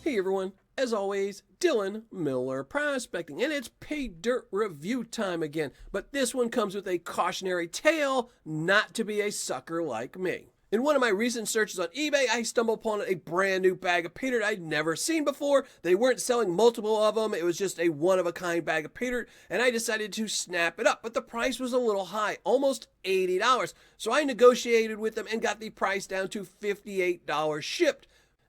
Hey everyone, as always, Dylan Miller Prospecting, and it's Paydirt review time again, but this one comes with a cautionary tale not to be a sucker like me. In one of my recent searches on eBay, I stumbled upon a brand new bag of Paydirt I'd never seen before. They weren't selling multiple of them, it was just a one-of-a-kind bag of Paydirt, and I decided to snap it up, but the price was a little high, almost $80. So I negotiated with them and got the price down to $58 shipped.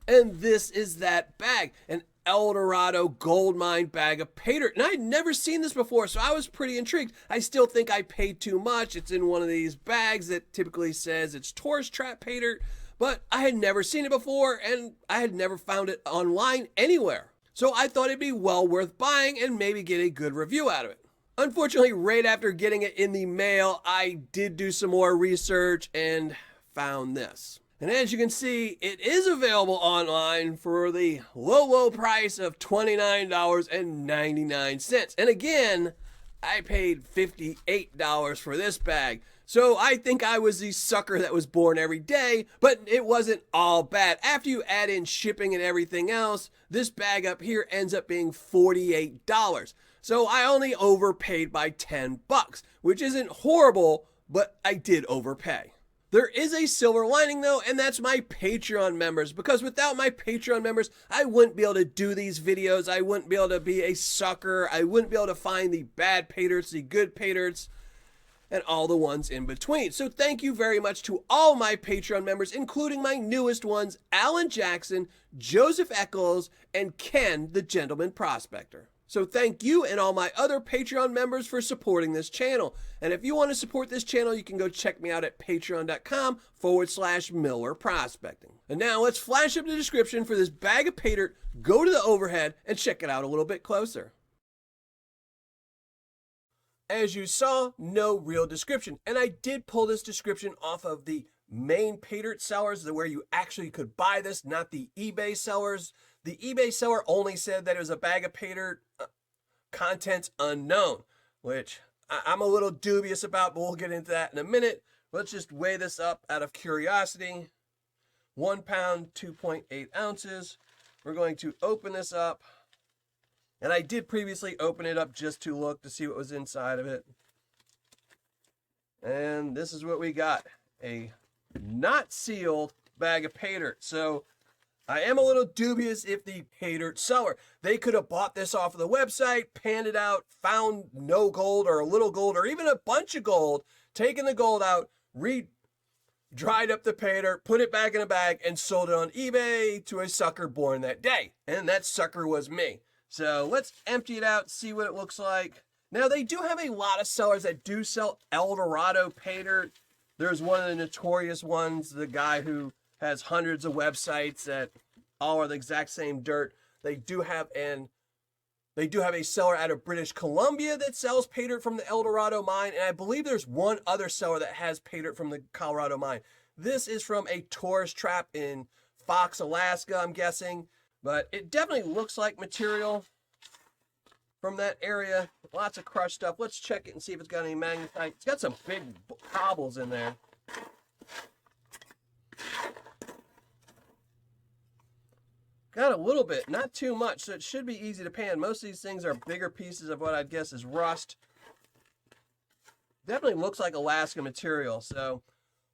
And this is that bag, an Eldorado gold mine bag of Paydirt. And I'd never seen this before, so I was pretty intrigued. I still think I paid too much. It's in one of these bags that typically says it's tourist trap Paydirt, but I had never seen it before and I had never found it online anywhere. So I thought it'd be well worth buying and maybe get a good review out of it. Unfortunately, right after getting it in the mail, I did do some more research and found this. And as you can see, it is available online for the low price of $29.99. And again, I paid $58 for this bag. So I think I was the sucker that was born every day, but it wasn't all bad. After you add in shipping and everything else, this bag up here ends up being $48. So I only overpaid by 10 bucks, which isn't horrible, but I did overpay. There is a silver lining though, and that's my Patreon members, because without my Patreon members, I wouldn't be able to do these videos. I wouldn't be able to be a sucker. I wouldn't be able to find the bad Paydirts, the good Paydirts, and all the ones in between. So thank you very much to all my Patreon members, including my newest ones, Alan Jackson, Joseph Eccles, and Ken, the Gentleman Prospector. So thank you and all my other Patreon members for supporting this channel. And if you want to support this channel, you can go check me out at patreon.com/Miller Prospecting. And now let's flash up the description for this bag of Paydirt, go to the overhead, and check it out a little bit closer. As you saw, no real description. And I did pull this description off of the main Paydirt sellers, where you actually could buy this, not the eBay sellers. The eBay seller only said that it was a bag of Paydirt, contents unknown, which I'm a little dubious about, but we'll get into that in a minute. Let's just weigh this up out of curiosity. 1 pound, 2.8 ounces. We're going to open this up. And I did previously open it up just to look to see what was inside of it. And this is what we got. A not sealed bag of Paydirt. So I am a little dubious if the Paydirt seller, they could have bought this off of the website, panned it out, found no gold or a little gold or even a bunch of gold, taken the gold out, dried up the Paydirt, put it back in a bag, and sold it on eBay to a sucker born that day. And that sucker was me. So let's empty it out, see what it looks like. Now, they do have a lot of sellers that do sell Eldorado Paydirt. There's one of the notorious ones, the guy who has hundreds of websites that all are the exact same dirt. They do have a seller out of British Columbia that sells Paydirt from the Eldorado mine, and I believe there's one other seller that has Paydirt from the Colorado mine. This is from a tourist trap in Fox, Alaska, I'm guessing, but it definitely looks like material from that area. Lots of crushed stuff. Let's check it and see if it's got any magnetite. It's got some big cobbles in there. Got a little bit, not too much, so it should be easy to pan. Most of these things are bigger pieces of what I'd guess is rust. Definitely looks like Alaska material, so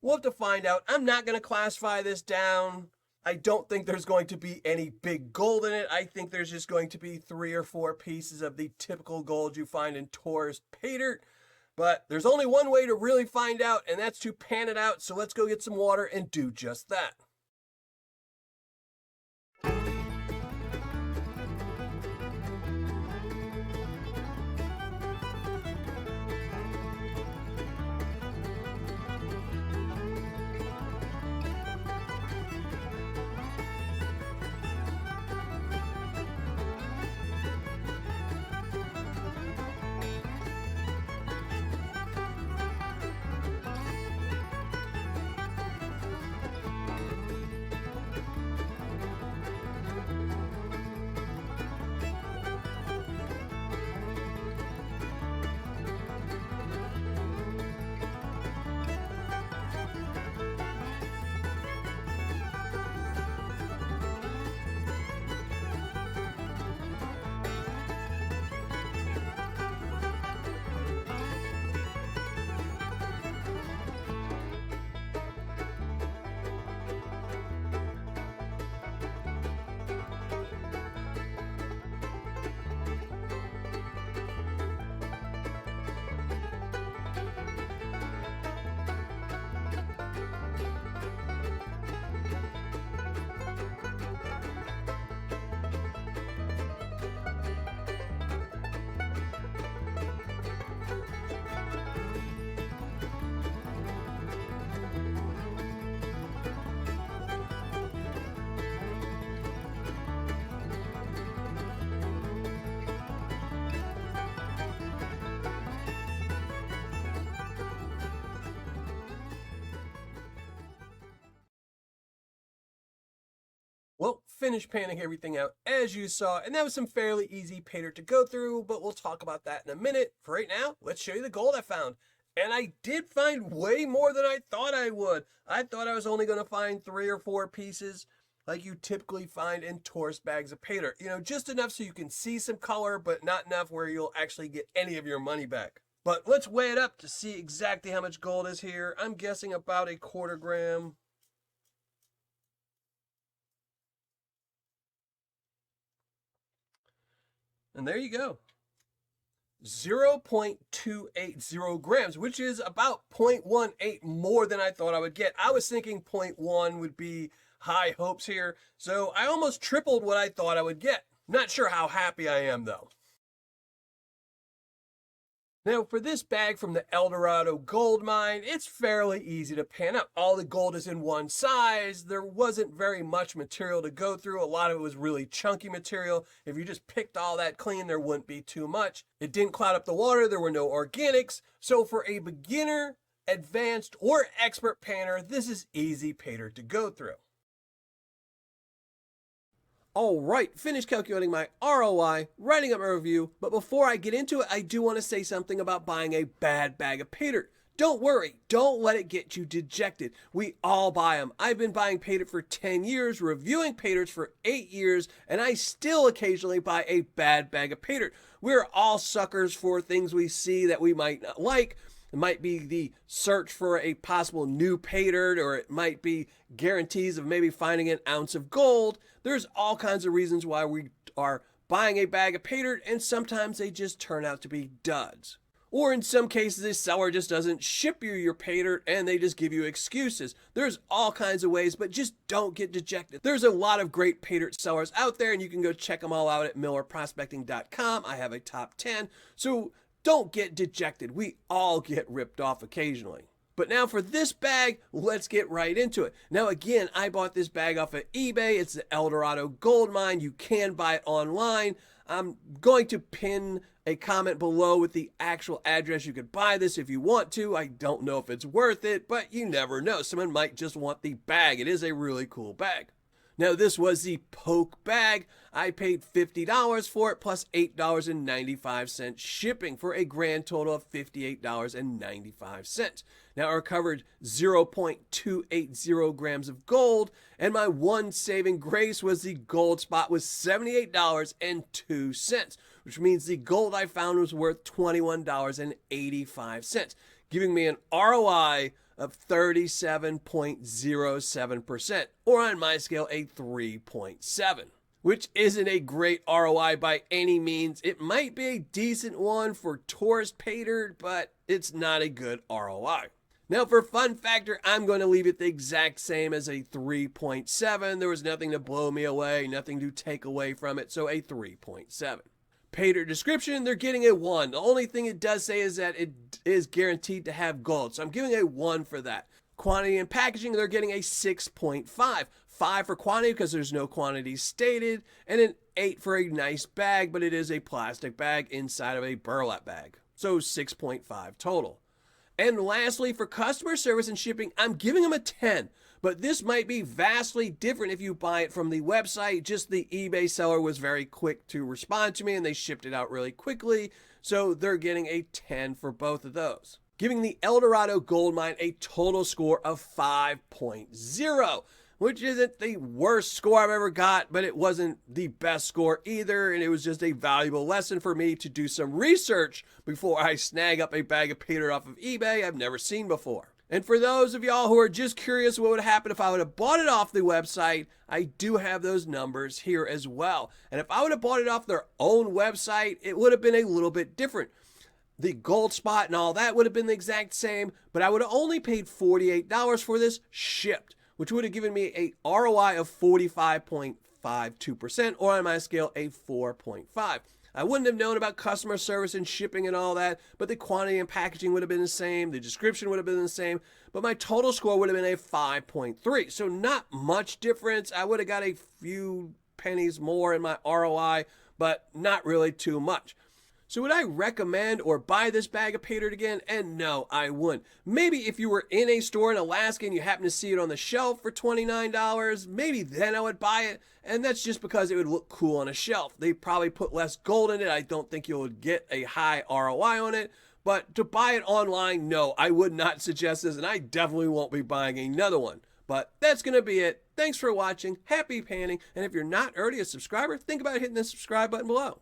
we'll have to find out. I'm not going to classify this down. I don't think there's going to be any big gold in it. I think there's just going to be 3 or 4 pieces of the typical gold you find in tourist Paydirt. But there's only one way to really find out, and that's to pan it out. So let's go get some water and do just that. Well, finished panning everything out as you saw, and that was some fairly easy paydirt to go through, but we'll talk about that in a minute. For right now, let's show you the gold I found. And I did find way more than I thought I would. I thought I was only going to find 3 or 4 pieces like you typically find in tourist bags of paydirt. You know, just enough so you can see some color, but not enough where you'll actually get any of your money back. But let's weigh it up to see exactly how much gold is here. I'm guessing about a 1/4 gram. And there you go. 0.280 grams, which is about 0.18 more than I thought I would get. I was thinking 0.1 would be high hopes here, so I almost tripled what I thought I would get. Not sure how happy I am though. Now for this bag from the Eldorado gold mine, it's fairly easy to pan up. All the gold is in one size. There wasn't very much material to go through. A lot of it was really chunky material. If you just picked all that clean, there wouldn't be too much. It didn't cloud up the water. There were no organics. So for a beginner, advanced, or expert panner, this is easy paydirt to go through. All right, finished calculating my ROI, writing up my review, but before I get into it, I do want to say something about buying a bad bag of paydirt. Don't worry, don't let it get you dejected. We all buy them. I've been buying paydirt for 10 years, reviewing paydirts for 8 years, and I still occasionally buy a bad bag of paydirt. We're all suckers for things we see that we might not like. It might be the search for a possible new paydirt, or it might be guarantees of maybe finding an ounce of gold. There's all kinds of reasons why we are buying a bag of paydirt, and sometimes they just turn out to be duds. Or in some cases, a seller just doesn't ship you your paydirt and they just give you excuses. There's all kinds of ways, but just don't get dejected. There's a lot of great paydirt sellers out there, and you can go check them all out at millerprospecting.com. I have a top 10. So don't get dejected. We all get ripped off occasionally. But now for this bag, let's get right into it. Now again, I bought this bag off of eBay. It's the Eldorado gold mine. You can buy it online. I'm going to pin a comment below with the actual address. You could buy this if you want to. I don't know if it's worth it, but you never know. Someone might just want the bag. It is a really cool bag. Now this was the poke bag. I paid $50 for it plus $8.95 shipping for a grand total of $58.95. Now I recovered 0.280 grams of gold, and my one saving grace was the gold spot was $78.02, which means the gold I found was worth $21.85, giving me an ROI of 37.07%, or on my scale, a 3.7, which isn't a great ROI by any means. It might be a decent one for tourist paydirt, but it's not a good ROI. Now for fun factor, I'm going to leave it the exact same as a 3.7. There was nothing to blow me away, nothing to take away from it, so a 3.7. Paydirt description, they're getting a 1. The only thing it does say is that it is guaranteed to have gold, so I'm giving a 1 for that. Quantity and packaging, they're getting a 6.5. 5 for quantity because there's no quantity stated, and an 8 for a nice bag, but it is a plastic bag inside of a burlap bag. So 6.5 total. And lastly, for customer service and shipping, I'm giving them a 10. But this might be vastly different if you buy it from the website. Just the eBay seller was very quick to respond to me, and they shipped it out really quickly. So they're getting a 10 for both of those, giving the Eldorado gold mine a total score of 5.0, which isn't the worst score I've ever got, but it wasn't the best score either. And it was just a valuable lesson for me to do some research before I snag up a bag of paydirt off of eBay I've never seen before. And for those of y'all who are just curious what would happen if I would have bought it off the website, I do have those numbers here as well. And if I would have bought it off their own website, it would have been a little bit different. The gold spot and all that would have been the exact same, but I would have only paid $48 for this shipped, which would have given me a ROI of 45.52%, or on my scale, a 4.5. I wouldn't have known about customer service and shipping and all that, but the quantity and packaging would have been the same, the description would have been the same, but my total score would have been a 5.3. So not much difference. I would have got a few pennies more in my ROI, but not really too much. So would I recommend or buy this bag of Paydirt again? And no, I wouldn't. Maybe if you were in a store in Alaska and you happen to see it on the shelf for $29, maybe then I would buy it. And that's just because it would look cool on a shelf. They probably put less gold in it. I don't think you would get a high ROI on it. But to buy it online, no, I would not suggest this, and I definitely won't be buying another one. But that's going to be it. Thanks for watching. Happy panning. And if you're not already a subscriber, think about hitting the subscribe button below.